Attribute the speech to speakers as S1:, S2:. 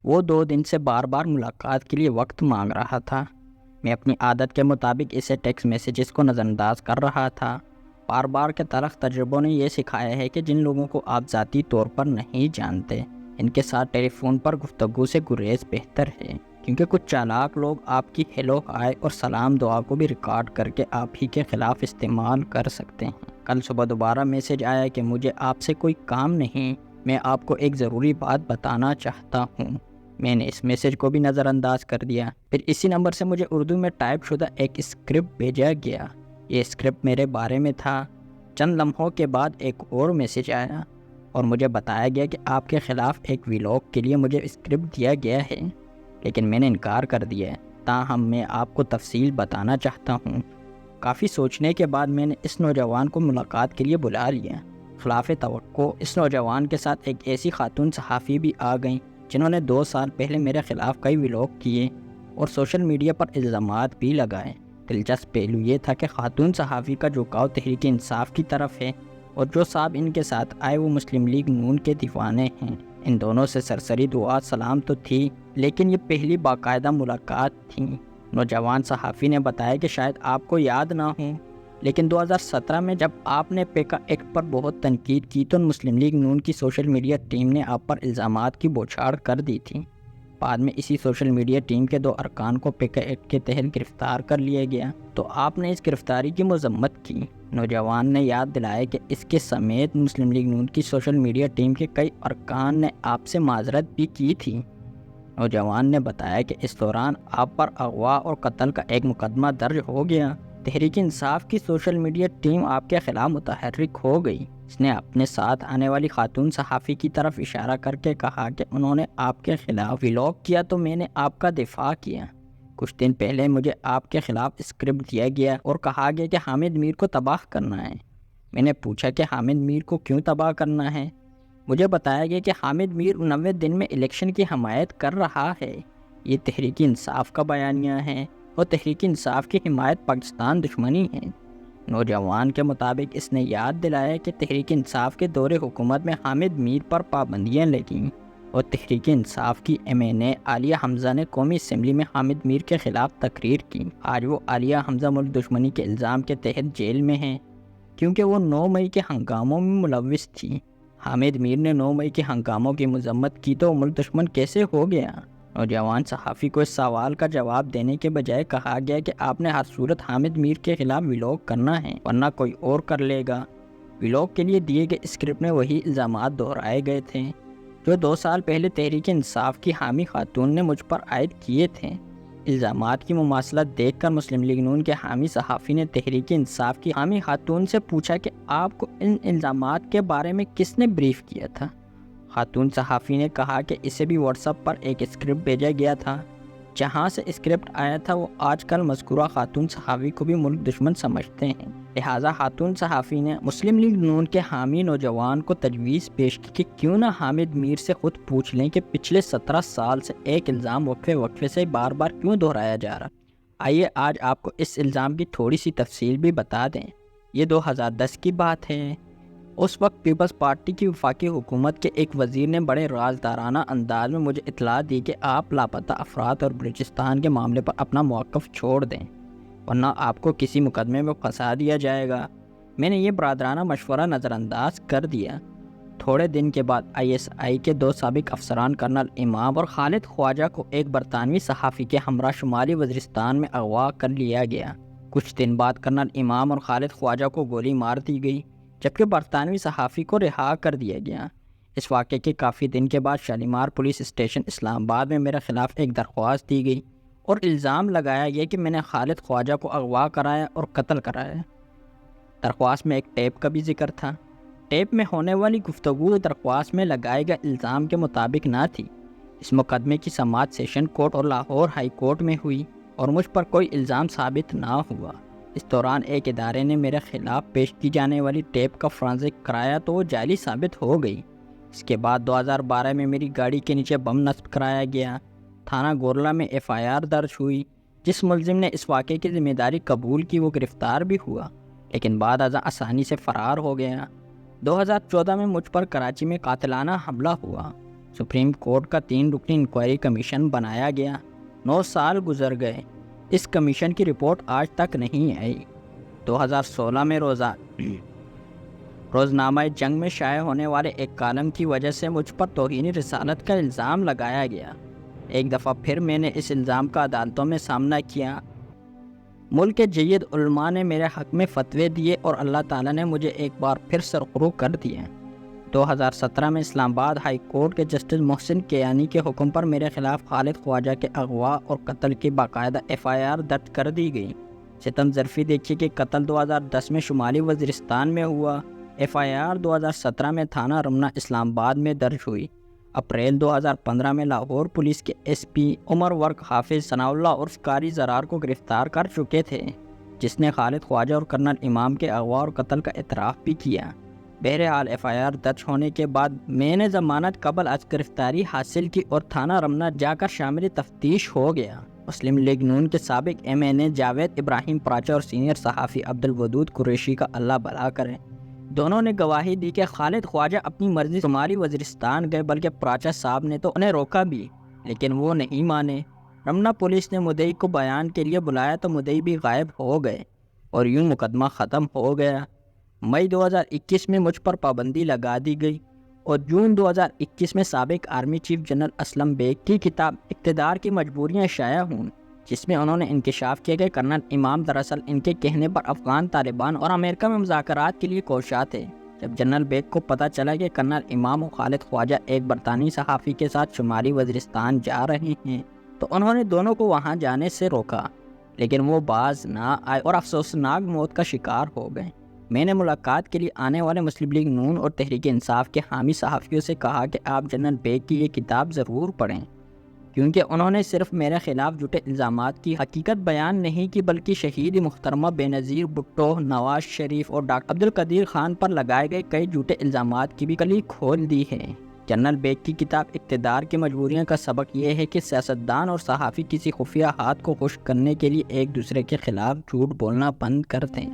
S1: وہ 2 دن سے بار بار ملاقات کے لیے وقت مانگ رہا تھا۔ میں اپنی عادت کے مطابق اسے ٹیکسٹ میسیجز کو نظر انداز کر رہا تھا۔ بار بار کے تلخ تجربوں نے یہ سکھایا ہے کہ جن لوگوں کو آپ ذاتی طور پر نہیں جانتے، ان کے ساتھ ٹیلی فون پر گفتگو سے گریز بہتر ہے، کیونکہ کچھ چالاک لوگ آپ کی ہیلو ہائے اور سلام دعا کو بھی ریکارڈ کر کے آپ ہی کے خلاف استعمال کر سکتے ہیں۔ کل صبح دوبارہ میسیج آیا کہ مجھے آپ سے کوئی کام نہیں، میں آپ کو ایک ضروری بات بتانا چاہتا ہوں۔ میں نے اس میسیج کو بھی نظر انداز کر دیا۔ پھر اسی نمبر سے مجھے اردو میں ٹائپ شدہ ایک اسکرپٹ بھیجا گیا۔ یہ اسکرپٹ میرے بارے میں تھا۔ چند لمحوں کے بعد ایک اور میسیج آیا اور مجھے بتایا گیا کہ آپ کے خلاف ایک ویلاگ کے لیے مجھے اسکرپٹ دیا گیا ہے، لیکن میں نے انکار کر دیا ہے، تاہم میں آپ کو تفصیل بتانا چاہتا ہوں۔ کافی سوچنے کے بعد میں نے اس نوجوان کو ملاقات کے لیے بلا لیا۔ خلاف توقع اس نوجوان کے ساتھ ایک ایسی خاتون صحافی بھی آ گئیں جنہوں نے 2 سال پہلے میرے خلاف کئی ویلاگ کیے اور سوشل میڈیا پر الزامات بھی لگائے۔ دلچسپ پہلو یہ تھا کہ خاتون صحافی کا جھکاؤ تحریک انصاف کی طرف ہے اور جو صاحب ان کے ساتھ آئے وہ مسلم لیگ نون کے دیوانے ہیں۔ ان دونوں سے سرسری دعا سلام تو تھی، لیکن یہ پہلی باقاعدہ ملاقات تھی۔ نوجوان صحافی نے بتایا کہ شاید آپ کو یاد نہ ہو، لیکن 2017 میں جب آپ نے پیکا ایکٹ پر بہت تنقید کی تو مسلم لیگ نون کی سوشل میڈیا ٹیم نے آپ پر الزامات کی بوچھاڑ کر دی تھی۔ بعد میں اسی سوشل میڈیا ٹیم کے 2 ارکان کو پیکا ایکٹ کے تحت گرفتار کر لیا گیا، تو آپ نے اس گرفتاری کی مذمت کی۔ نوجوان نے یاد دلایا کہ اس کے سمیت مسلم لیگ نون کی سوشل میڈیا ٹیم کے کئی ارکان نے آپ سے معذرت بھی کی تھی۔ نوجوان نے بتایا کہ اس دوران آپ پر اغوا اور قتل کا ایک مقدمہ درج ہو گیا۔ تحریک انصاف کی سوشل میڈیا ٹیم آپ کے خلاف متحرک ہو گئی۔ اس نے اپنے ساتھ آنے والی خاتون صحافی کی طرف اشارہ کر کے کہا کہ انہوں نے آپ کے خلاف ویلاگ کیا تو میں نے آپ کا دفاع کیا۔ کچھ دن پہلے مجھے آپ کے خلاف اسکرپٹ دیا گیا اور کہا گیا کہ حامد میر کو تباہ کرنا ہے۔ میں نے پوچھا کہ حامد میر کو کیوں تباہ کرنا ہے؟ مجھے بتایا گیا کہ حامد میر 90 دن میں الیکشن کی حمایت کر رہا ہے۔ یہ تحریک انصاف کا بیانیہ ہے اور تحریک انصاف کی حمایت پاکستان دشمنی ہے۔ نوجوان کے مطابق اس نے یاد دلایا کہ تحریک انصاف کے دور حکومت میں حامد میر پر پابندیاں لگیں اور تحریک انصاف کی ایم این اے عالیہ حمزہ نے قومی اسمبلی میں حامد میر کے خلاف تقریر کی۔ آج وہ عالیہ حمزہ ملک دشمنی کے الزام کے تحت جیل میں ہیں کیونکہ وہ 9 مئی کے ہنگاموں میں ملوث تھی۔ حامد میر نے 9 مئی کے ہنگاموں کی مذمت کی تو وہ ملک دشمن کیسے ہو گیا؟ نوجوان صحافی کو اس سوال کا جواب دینے کے بجائے کہا گیا کہ آپ نے ہر صورت حامد میر کے خلاف ویلاگ کرنا ہے ورنہ کوئی اور کر لے گا۔ ویلاگ کے لیے دیے گئے اسکرپٹ میں وہی الزامات دہرائے گئے تھے جو 2 سال پہلے تحریک انصاف کی حامی خاتون نے مجھ پر عائد کیے تھے۔ الزامات کی مماثلت دیکھ کر مسلم لیگ نون کے حامی صحافی نے تحریک انصاف کی حامی خاتون سے پوچھا کہ آپ کو ان الزامات کے بارے میں کس نے بریف کیا تھا؟ خاتون صحافی نے کہا کہ اسے بھی واٹس ایپ پر ایک اسکرپٹ بھیجا گیا تھا۔ جہاں سے اسکرپٹ آیا تھا وہ آج کل مذکورہ خاتون صحافی کو بھی ملک دشمن سمجھتے ہیں، لہٰذا خاتون صحافی نے مسلم لیگ نون کے حامی نوجوان کو تجویز پیش کی کہ کیوں نہ حامد میر سے خود پوچھ لیں کہ پچھلے 17 سال سے ایک الزام وقفے سے بار بار کیوں دہرایا جا رہا۔ آئیے آج آپ کو اس الزام کی تھوڑی سی تفصیل بھی بتا دیں۔ یہ 2010 کی بات ہے۔ اس وقت پیپلز پارٹی کی وفاقی حکومت کے ایک وزیر نے بڑے رازدارانہ انداز میں مجھے اطلاع دی کہ آپ لاپتہ افراد اور بلوچستان کے معاملے پر اپنا موقف چھوڑ دیں ورنہ آپ کو کسی مقدمے میں پھنسا دیا جائے گا۔ میں نے یہ برادرانہ مشورہ نظر انداز کر دیا۔ تھوڑے دن کے بعد ISI کے 2 سابق افسران کرنل امام اور خالد خواجہ کو ایک برطانوی صحافی کے ہمراہ شمالی وزیرستان میں اغوا کر لیا گیا۔ کچھ دن بعد کرنل امام اور خالد خواجہ کو گولی مار دی گئی جبکہ برطانوی صحافی کو رہا کر دیا گیا۔ اس واقعے کے کافی دن کے بعد شالیمار پولیس اسٹیشن اسلام آباد میں میرے خلاف ایک درخواست دی گئی اور الزام لگایا گیا کہ میں نے خالد خواجہ کو اغوا کرایا اور قتل کرایا۔ درخواست میں ایک ٹیپ کا بھی ذکر تھا۔ ٹیپ میں ہونے والی گفتگو درخواست میں لگائے گئے الزام کے مطابق نہ تھی۔ اس مقدمے کی سماعت سیشن کورٹ اور لاہور ہائی کورٹ میں ہوئی اور مجھ پر کوئی الزام ثابت نہ ہوا۔ اس دوران ایک ادارے نے میرے خلاف پیش کی جانے والی ٹیپ کا فرانزک کرایا تو وہ جعلی ثابت ہو گئی۔ اس کے بعد 2012 میں میری گاڑی کے نیچے بم نصب کرایا گیا۔ تھانہ گورلا میں FIR درج ہوئی۔ جس ملزم نے اس واقعے کی ذمہ داری قبول کی وہ گرفتار بھی ہوا لیکن بعد ازاں آسانی سے فرار ہو گیا۔ 2014 میں مجھ پر کراچی میں قاتلانہ حملہ ہوا۔ سپریم کورٹ کا 3 رکنی انکوائری کمیشن بنایا گیا۔ 9 سال گزر گئے، اس کمیشن کی رپورٹ آج تک نہیں آئی۔ 2016 میں روزنامہ جنگ میں شائع ہونے والے ایک کالم کی وجہ سے مجھ پر توہین رسالت کا الزام لگایا گیا۔ ایک دفعہ پھر میں نے اس الزام کا عدالتوں میں سامنا کیا۔ ملک کے جید علماء نے میرے حق میں فتوے دیے اور اللہ تعالیٰ نے مجھے ایک بار پھر سرخرو کر دیا۔ 2017 میں اسلام آباد ہائی کورٹ کے جسٹس محسن کیانی کے حکم پر میرے خلاف خالد خواجہ کے اغوا اور قتل کی باقاعدہ FIR درج کر دی گئی۔ ستم ظرفی دیکھیے کہ قتل 2010 میں شمالی وزیرستان میں ہوا، FIR 2017 میں تھانہ رمنا اسلام آباد میں درج ہوئی۔ اپریل 2015 میں لاہور پولیس کے SP عمر ورق حافظ ثناء اللہ عرف قاری زرار کو گرفتار کر چکے تھے، جس نے خالد خواجہ اور کرنل امام کے اغوا اور قتل کا اعتراف بھی کیا۔ بہرحال FIR درج ہونے کے بعد میں نے ضمانت قبل از گرفتاری حاصل کی اور تھانہ رمنا جا کر شامل تفتیش ہو گیا۔ مسلم لیگ نون کے سابق MNA جاوید ابراہیم پراچا اور سینئر صحافی عبدالودود قریشی کا اللہ بھلا کرے، دونوں نے گواہی دی کہ خالد خواجہ اپنی مرضی شمالی وزیرستان گئے، بلکہ پراچا صاحب نے تو انہیں روکا بھی، لیکن وہ نہیں مانے۔ رمنا پولیس نے مدعی کو بیان کے لیے بلایا تو مدعی بھی غائب ہو گئے اور یوں مقدمہ ختم ہو گیا۔ مئی 2021 میں مجھ پر پابندی لگا دی گئی اور جون 2021 میں سابق army chief general Aslam Beg کی کتاب اقتدار کی مجبوریاں شائع ہوں، جس میں انہوں نے انکشاف کیا کہ کرنل امام دراصل ان کے کہنے پر افغان طالبان اور امریکہ میں مذاکرات کے لیے کوشاں تھے۔ جب جنرل بیگ کو پتہ چلا کہ کرنل امام و خالد خواجہ ایک برطانوی صحافی کے ساتھ شمالی وزیرستان جا رہے ہیں تو انہوں نے دونوں کو وہاں جانے سے روکا، لیکن وہ باز نہ آئے اور افسوسناک موت کا شکار ہو گئے۔ میں نے ملاقات کے لیے آنے والے مسلم لیگ نون اور تحریک انصاف کے حامی صحافیوں سے کہا کہ آپ جنرل بیگ کی یہ کتاب ضرور پڑھیں، کیونکہ انہوں نے صرف میرے خلاف جھوٹے الزامات کی حقیقت بیان نہیں کی، بلکہ شہید محترمہ بینظیر بھٹو، نواز شریف اور ڈاکٹر عبدالقدیر خان پر لگائے گئے کئی جھوٹے الزامات کی بھی کلی کھول دی ہے۔ جنرل بیگ کی کتاب اقتدار کی مجبوریاں کا سبق یہ ہے کہ سیاستدان اور صحافی کسی خفیہ ہاتھ کو خشک کرنے کے لیے ایک دوسرے کے خلاف جھوٹ بولنا بند کر دیں۔